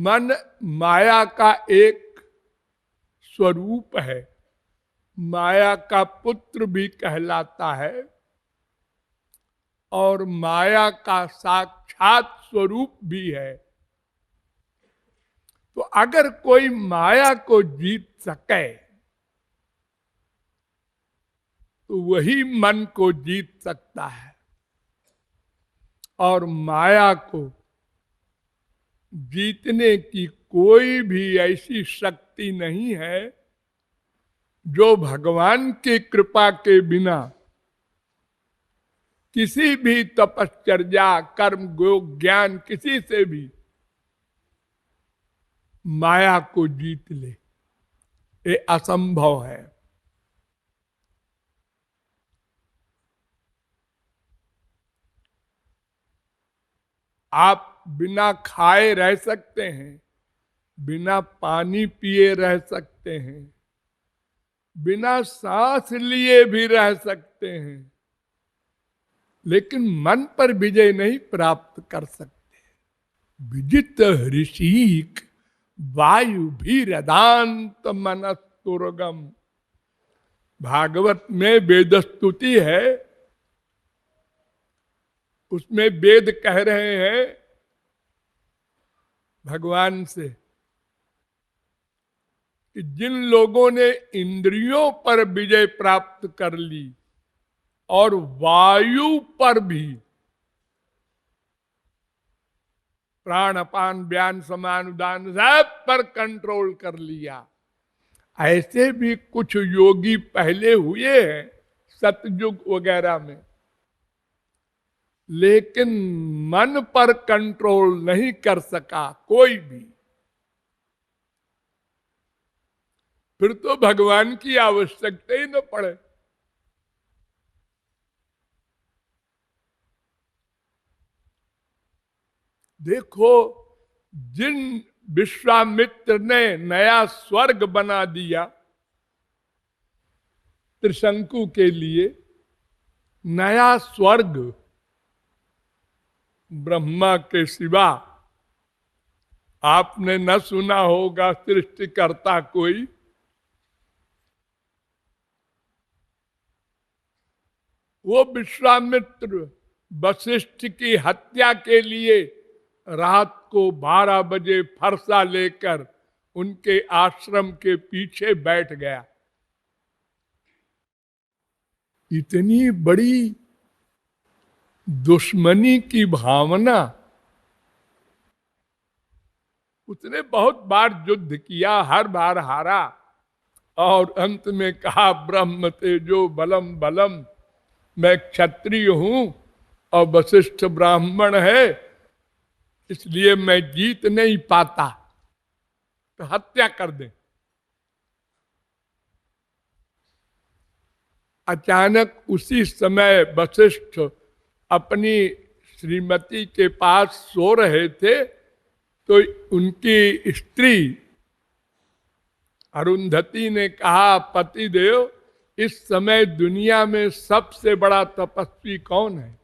मन माया का एक स्वरूप है, माया का पुत्र भी कहलाता है और माया का साक्षात स्वरूप भी है। तो अगर कोई माया को जीत सके तो वही मन को जीत सकता है। और माया को जीतने की कोई भी ऐसी शक्ति नहीं है जो भगवान की कृपा के बिना किसी भी तपश्चर्या, कर्म, योग, ज्ञान किसी से भी माया को जीत ले। ये असंभव है। आप बिना खाए रह सकते हैं, बिना पानी पिए रह सकते हैं, बिना सांस लिए भी रह सकते हैं, लेकिन मन पर विजय नहीं प्राप्त कर सकते। विजित ऋषिक वायु भी रदांत मनस्तुर्गम। भागवत में वेद स्तुति है, उसमें वेद कह रहे हैं भगवान से कि जिन लोगों ने इंद्रियों पर विजय प्राप्त कर ली और वायु पर भी प्राण अपान व्यान समान उदान सब पर कंट्रोल कर लिया, ऐसे भी कुछ योगी पहले हुए हैं सतयुग वगैरह में, लेकिन मन पर कंट्रोल नहीं कर सका कोई भी। फिर तो भगवान की आवश्यकता ही न पड़े। देखो, जिन विश्वामित्र ने नया स्वर्ग बना दिया त्रिशंकु के लिए, नया स्वर्ग ब्रह्मा के सिवा आपने न सुना होगा सृष्टिकर्ता कोई। वो विश्वामित्र वशिष्ठ की हत्या के लिए रात को 12 बजे फरसा लेकर उनके आश्रम के पीछे बैठ गया। इतनी बड़ी दुश्मनी की भावना। उसने बहुत बार युद्ध किया, हर बार हारा और अंत में कहा ब्रह्म तेजो बलम बलम, मैं क्षत्रिय हूं और वशिष्ठ ब्राह्मण है, इसलिए मैं जीत नहीं पाता, तो हत्या कर दे। अचानक उसी समय वशिष्ठ अपनी श्रीमती के पास सो रहे थे, तो उनकी स्त्री अरुंधति ने कहा, पतिदेव इस समय दुनिया में सबसे बड़ा तपस्वी कौन है?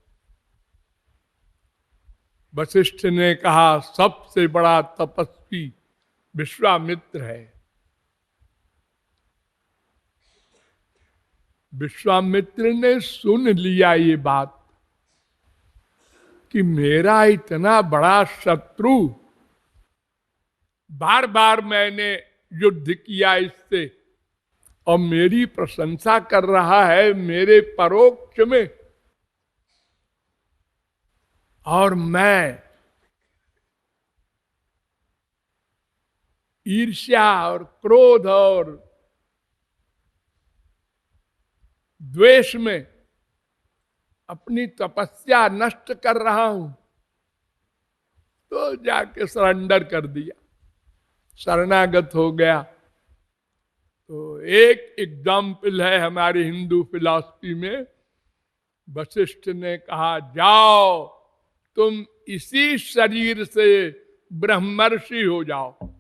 वशिष्ठ ने कहा, सबसे बड़ा तपस्वी विश्वामित्र है। विश्वामित्र ने सुन लिया ये बात कि मेरा इतना बड़ा शत्रु, बार बार मैंने युद्ध किया इससे और मेरी प्रशंसा कर रहा है मेरे परोक्ष में, और मैं ईर्ष्या और क्रोध और द्वेष में अपनी तपस्या नष्ट कर रहा हूं। तो जाके सरेंडर कर दिया, शरणागत हो गया। तो एक एग्जाम्पल है हमारी हिंदू फिलॉसफी में, वशिष्ठ ने कहा, जाओ तुम इसी शरीर से ब्रह्मर्षि हो जाओ,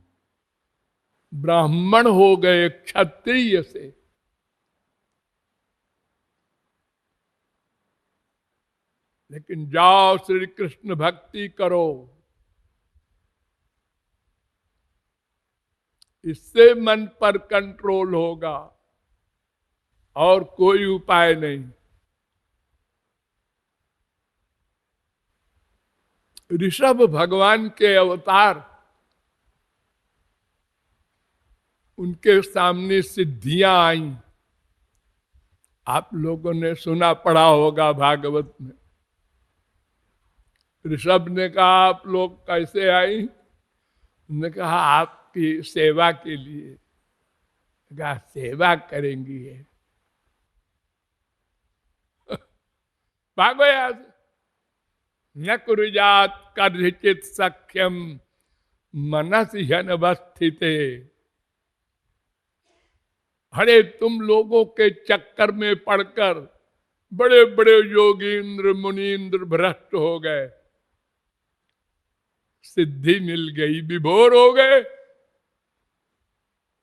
ब्राह्मण हो गए क्षत्रिय से। लेकिन जाओ श्री कृष्ण भक्ति करो। इससे मन पर कंट्रोल होगा और कोई उपाय नहीं। ऋषभ भगवान के अवतार, उनके सामने सिद्धियां आई। आप लोगों ने सुना पढ़ा होगा भागवत में। ऋषभ ने कहा आप लोग कैसे आई? उन्होंने कहा आपकी सेवा के लिए। कहा सेवा करेंगी है? भागो यहां से। न कुरुजात कर्हिचित सख्यम मनस ह्यनवस्थिते। अरे तुम लोगों के चक्कर में पड़कर बड़े बड़े योगींद्र मुनींद्र भ्रष्ट हो गए, सिद्धि मिल गई, विभोर हो गए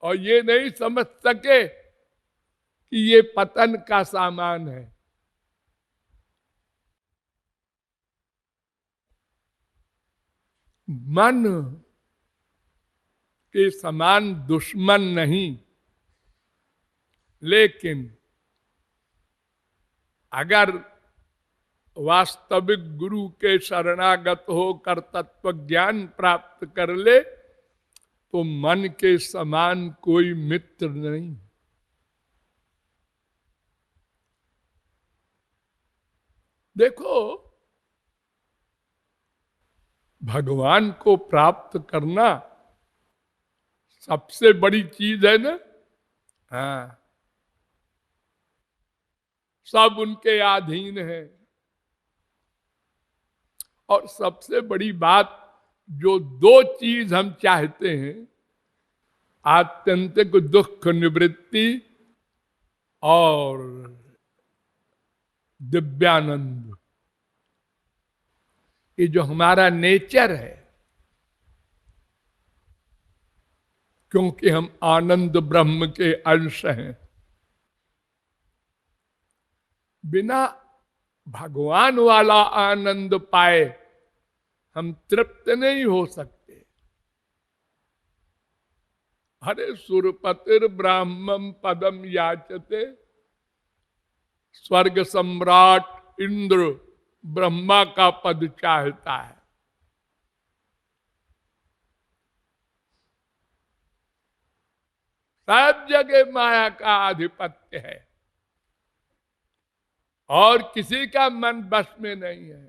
और ये नहीं समझ सके कि ये पतन का सामान है। मन के समान दुश्मन नहीं, लेकिन अगर वास्तविक गुरु के शरणागत होकर तत्व ज्ञान प्राप्त कर ले तो मन के समान कोई मित्र नहीं। देखो, भगवान को प्राप्त करना सबसे बड़ी चीज है ना। हाँ, सब उनके अधीन है। और सबसे बड़ी बात, जो दो चीज हम चाहते हैं, आत्यंतिक दुख निवृत्ति और दिव्यानंद, ये जो हमारा नेचर है, क्योंकि हम आनंद ब्रह्म के अंश हैं, बिना भगवान वाला आनंद पाए हम तृप्त नहीं हो सकते। हरे सुरपतिर ब्राह्मम पदम याचते। स्वर्ग सम्राट इंद्र ब्रह्मा का पद चाहता है। सब जगह माया का आधिपत्य है और किसी का मन बस में नहीं है।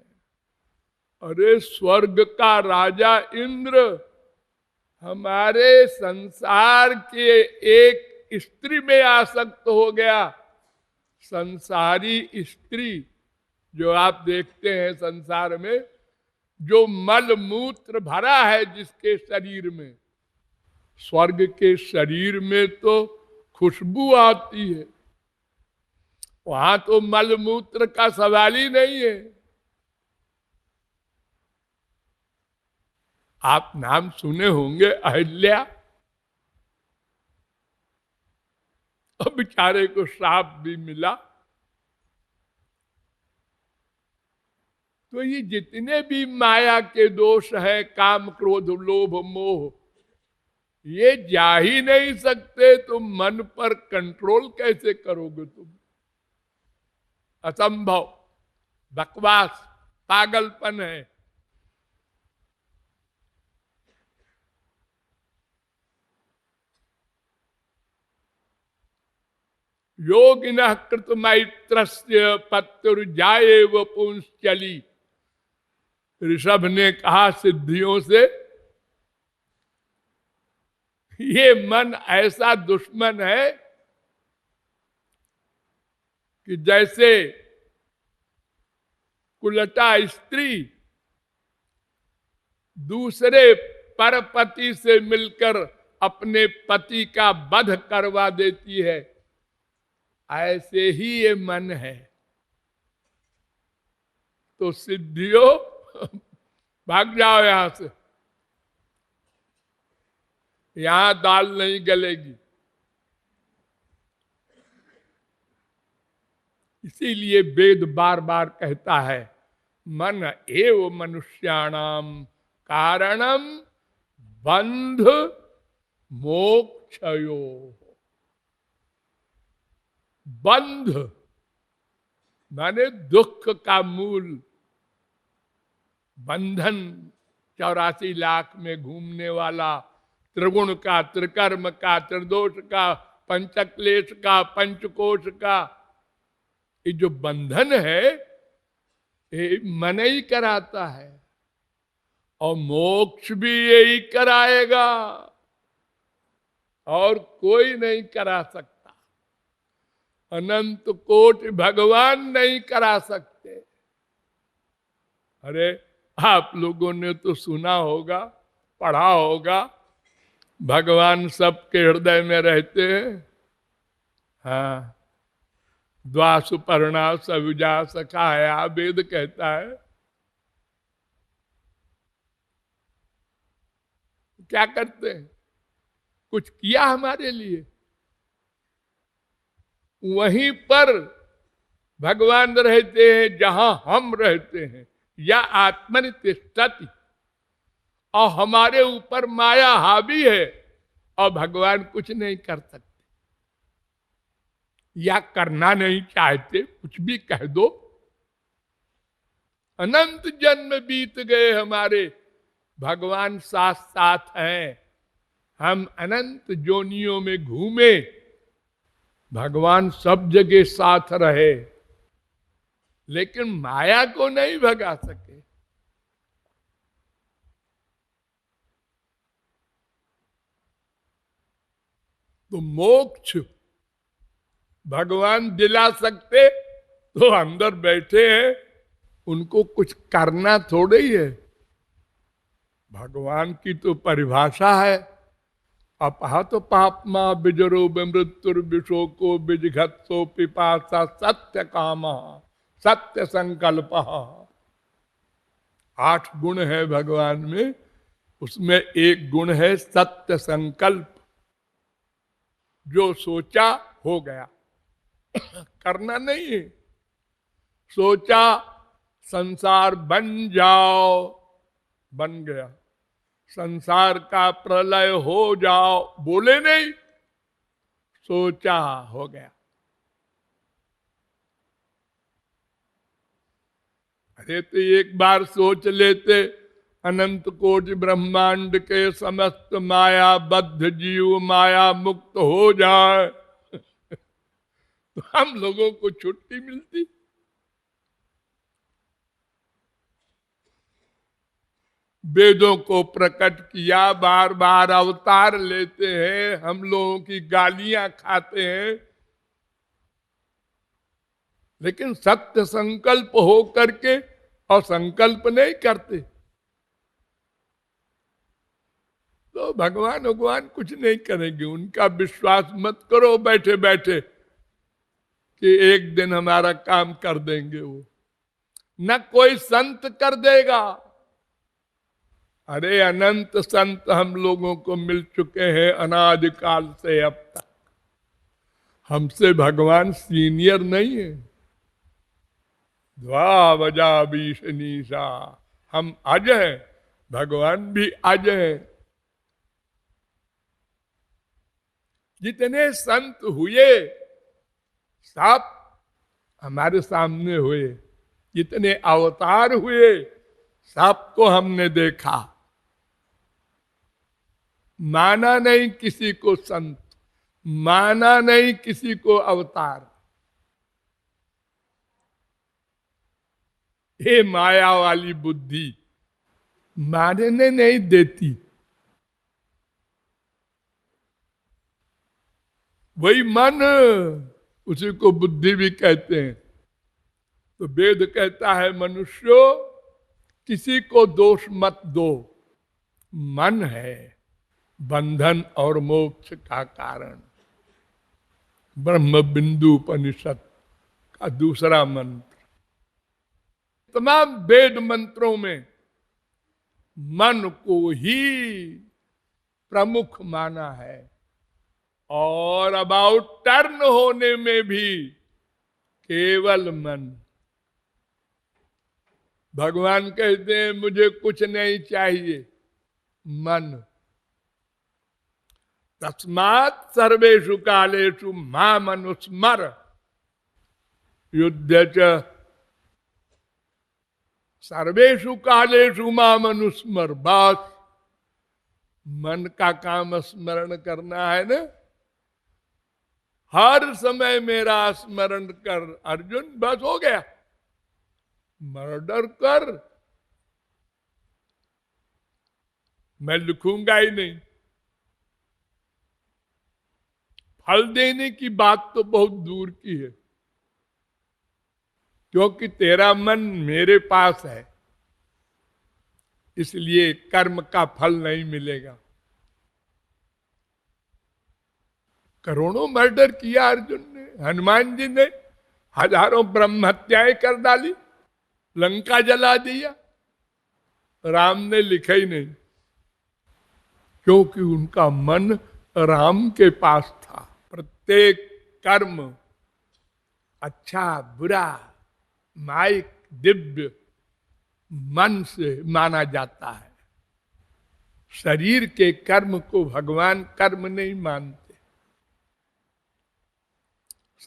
अरे स्वर्ग का राजा इंद्र हमारे संसार के एक स्त्री में आसक्त हो गया। संसारी स्त्री जो आप देखते हैं संसार में, जो मल मूत्र भरा है जिसके शरीर में, स्वर्ग के शरीर में तो खुशबू आती है, वहां तो मल मूत्र का सवाल ही नहीं है। आप नाम सुने होंगे अहिल्या, और बेचारे को श्राप भी मिला। तो ये जितने भी माया के दोष है, काम क्रोध लोभ मोह, ये जा ही नहीं सकते। तुम मन पर कंट्रोल कैसे करोगे? तुम असंभव, बकवास, पागलपन है। योगिनः कृतमैत्रस्य पत्युर्जाये व पुंश्चली। ऋषभ ने कहा सिद्धियों से ये मन ऐसा दुश्मन है कि जैसे कुलटा स्त्री दूसरे परपति से मिलकर अपने पति का वध करवा देती है, ऐसे ही ये मन है। तो सिद्धियों भाग जाओ यहां से, यहां दाल नहीं गलेगी। इसीलिए वेद बार बार कहता है मन एव मनुष्याणाम कारणम बंध मोक्षयो। बंध माने दुख का मूल, बंधन 84 लाख में घूमने वाला, त्रिगुण का, त्रिकर्म का, त्रिदोष का, पंचक्लेश का, पंचकोश का, ये जो बंधन है ये मन ही कराता है, और मोक्ष भी यही कराएगा, और कोई नहीं करा सकता। अनंत कोटि भगवान नहीं करा सकते। अरे आप लोगों ने तो सुना होगा, पढ़ा होगा, भगवान सबके हृदय में रहते हैं। हाँ, द्वासुपर्णा सविजा सखाया, वेद कहता है। क्या करते हैं? कुछ किया हमारे लिए? वहीं पर भगवान रहते हैं जहां हम रहते हैं, या आत्मनि तिष्ठति, और हमारे ऊपर माया हावी है और भगवान कुछ नहीं कर सकते, या करना नहीं चाहते, कुछ भी कह दो। अनंत जन्म बीत गए हमारे, भगवान साथ साथ हैं। हम अनंत जोनियों में घूमे, भगवान सब जगह साथ रहे, लेकिन माया को नहीं भगा सके। तो मोक्ष भगवान दिला सकते तो अंदर बैठे हैं, उनको कुछ करना थोड़ा ही है। भगवान की तो परिभाषा है, अपहा तो पापमा बिजरो मृत्युर विशोको बिजघत्सो पिपासा सत्य काम सत्य संकल्प। 8 गुण है भगवान में, उसमें एक गुण है सत्य संकल्प। जो सोचा हो गया, करना नहीं है। सोचा संसार बन जाओ, बन गया। संसार का प्रलय हो जाओ, बोले नहीं, सोचा हो गया। अरे तो एक बार सोच लेते, अनंत कोटि ब्रह्मांड के समस्त माया बद्ध जीव माया मुक्त हो जाए तो हम लोगों को छुट्टी मिलती। वेदों को प्रकट किया, बार बार अवतार लेते हैं, हम लोगों की गालियां खाते हैं, लेकिन सत्य संकल्प हो करके और संकल्प नहीं करते। तो भगवान कुछ नहीं करेंगे, उनका विश्वास मत करो बैठे बैठे कि एक दिन हमारा काम कर देंगे। वो न कोई संत कर देगा। अरे अनंत संत हम लोगों को मिल चुके हैं अनादिकाल से अब तक। हमसे भगवान सीनियर नहीं है। द्वावजा बीशनीसा, हम आज हैं, भगवान भी आज हैं। जितने संत हुए सब हमारे सामने हुए, जितने अवतार हुए सबको हमने देखा। माना नहीं किसी को संत, माना नहीं किसी को अवतार। ये माया वाली बुद्धि मानने नहीं देती। वही मन, उसी को बुद्धि भी कहते हैं। तो वेद कहता है मनुष्यों किसी को दोष मत दो, मन है बंधन और मोक्ष का कारण। ब्रह्म बिंदु उपनिषद का दूसरा मंत्र। तमाम वेद मंत्रों में मन को ही प्रमुख माना है, और अबाउट टर्न होने में भी केवल मन। भगवान कहते हैं मुझे कुछ नहीं चाहिए, मन। तस्मात् सर्वेषु कालेषु माम अनुस्मर युद्ध च सर्वेषु कालेषु माम अनुस्मर। बस मन का काम स्मरण करना है ना, हर समय मेरा स्मरण कर अर्जुन, बस हो गया। मर्डर कर, मैं लिखूंगा ही नहीं। फल देने की बात तो बहुत दूर की है, क्योंकि तेरा मन मेरे पास है, इसलिए कर्म का फल नहीं मिलेगा। करोड़ों मर्डर किया अर्जुन ने, हनुमान जी ने हजारों ब्रह्म हत्याएं कर डाली, लंका जला दिया, राम ने लिखा ही नहीं, क्योंकि उनका मन राम के पास था। प्रत्येक कर्म अच्छा बुरा माइक दिव्य मन से माना जाता है। शरीर के कर्म को भगवान कर्म नहीं मानते,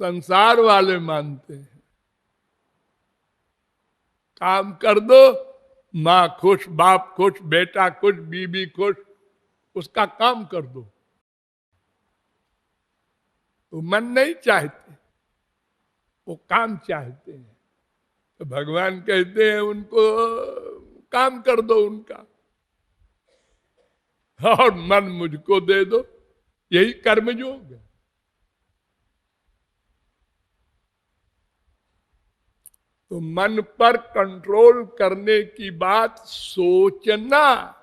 संसार वाले मानते हैं। काम कर दो, मां खुश, बाप खुश, बेटा खुश, बीबी खुश, उसका काम कर दो। तो मन नहीं चाहते, वो काम चाहते हैं। तो भगवान कहते हैं उनको काम कर दो उनका, और मन मुझको दे दो, यही कर्मयोग है। तो मन पर कंट्रोल करने की बात सोचना,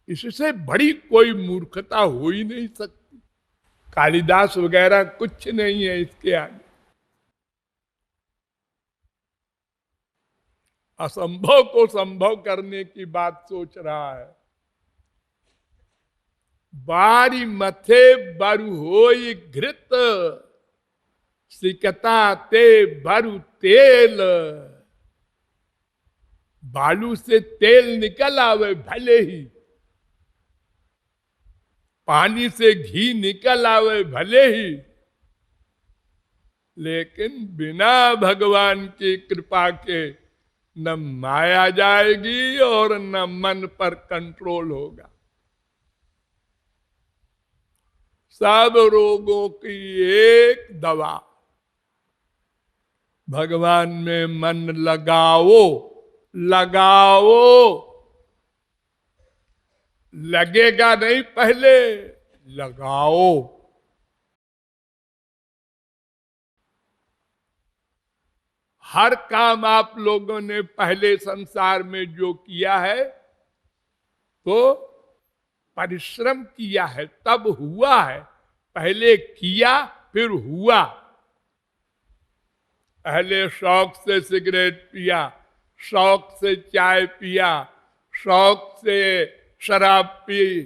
इससे बड़ी कोई मूर्खता हो ही नहीं सकती। कालिदास वगैरह कुछ नहीं है इसके आगे। असंभव को संभव करने की बात सोच रहा है। बारी मथे बरु होई घृत, सिकता ते बरु तेल। बालू से तेल निकल आवे भले ही, पानी से घी निकल आवे भले ही, लेकिन बिना भगवान की कृपा के न माया जाएगी और न मन पर कंट्रोल होगा। सब रोगों की एक दवा, भगवान में मन लगाओ। लगाओ, लगेगा नहीं, पहले लगाओ। हर काम आप लोगों ने पहले संसार में जो किया है, तो परिश्रम किया है, तब हुआ है। पहले किया फिर हुआ। पहले शौक से सिगरेट पिया, शौक से चाय पिया, शौक से शराब पी,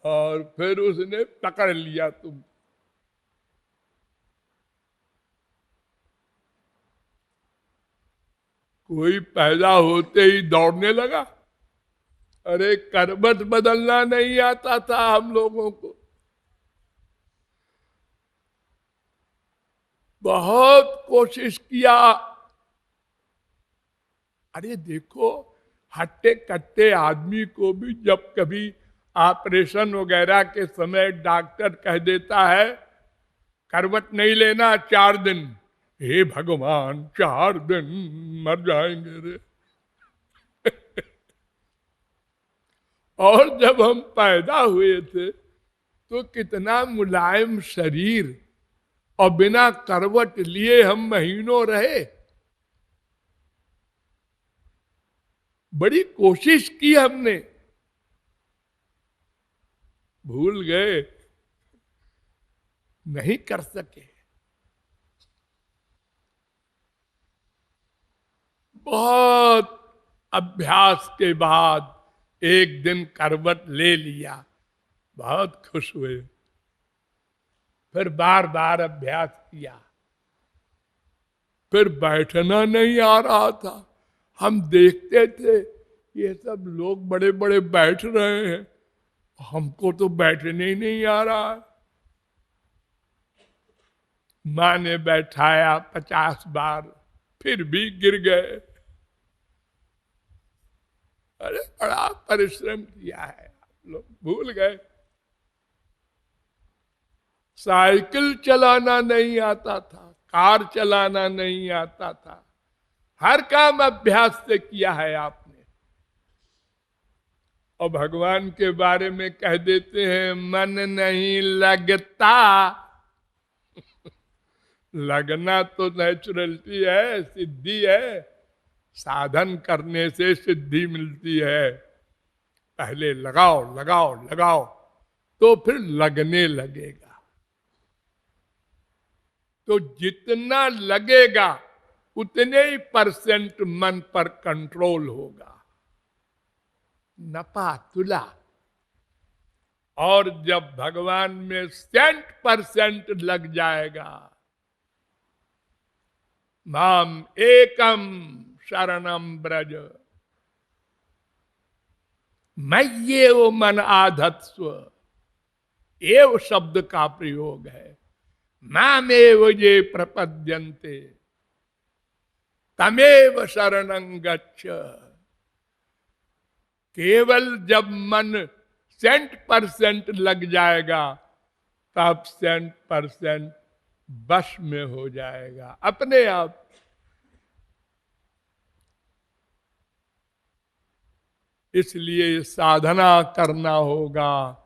और फिर उसने पकड़ लिया तुम। कोई पैदा होते ही दौड़ने लगा? अरे करवट बदलना नहीं आता था हम लोगों को। बहुत कोशिश किया। अरे देखो, हट्टे कट्टे आदमी को भी जब कभी ऑपरेशन वगैरह के समय डॉक्टर कह देता है करवट नहीं लेना 4 दिन, हे भगवान 4 दिन मर जाएंगे रे। और जब हम पैदा हुए थे तो कितना मुलायम शरीर, और बिना करवट लिए हम महीनों रहे। बड़ी कोशिश की हमने, भूल गए, नहीं कर सके। बहुत अभ्यास के बाद एक दिन करवट ले लिया, बहुत खुश हुए। फिर बार बार अभ्यास किया, फिर बैठना नहीं आ रहा था। हम देखते थे ये सब लोग बड़े बड़े बैठ रहे हैं हमको तो बैठने ही नहीं आ रहा। माँ ने बैठाया 50 बार, फिर भी गिर गए। अरे बड़ा परिश्रम किया है, आप लोग भूल गए। साइकिल चलाना नहीं आता था, कार चलाना नहीं आता था, हर काम अभ्यास से किया है आपने। और भगवान के बारे में कह देते हैं मन नहीं लगता। लगना तो नेचुरलिटी है, सिद्धि है। साधन करने से सिद्धि मिलती है। पहले लगाओ लगाओ लगाओ, तो फिर लगने लगेगा। तो जितना लगेगा उतने ही % मन पर कंट्रोल होगा। नपा तुला। और जब भगवान में 100% लग जाएगा, माम एकम शरणम ब्रज, मैं ये वो मन आधत्स्व, एव शब्द का प्रयोग है। मामेव ये प्रपद्यन्ते तमेव शरणं गच्छ। केवल जब मन 100% लग जाएगा, तब 100% बस में हो जाएगा अपने आप। इसलिए साधना करना होगा।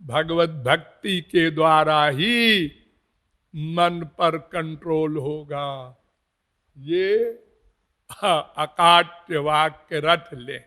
भगवत भक्ति के द्वारा ही मन पर कंट्रोल होगा। ये अकाट्य वाक्य रट ले।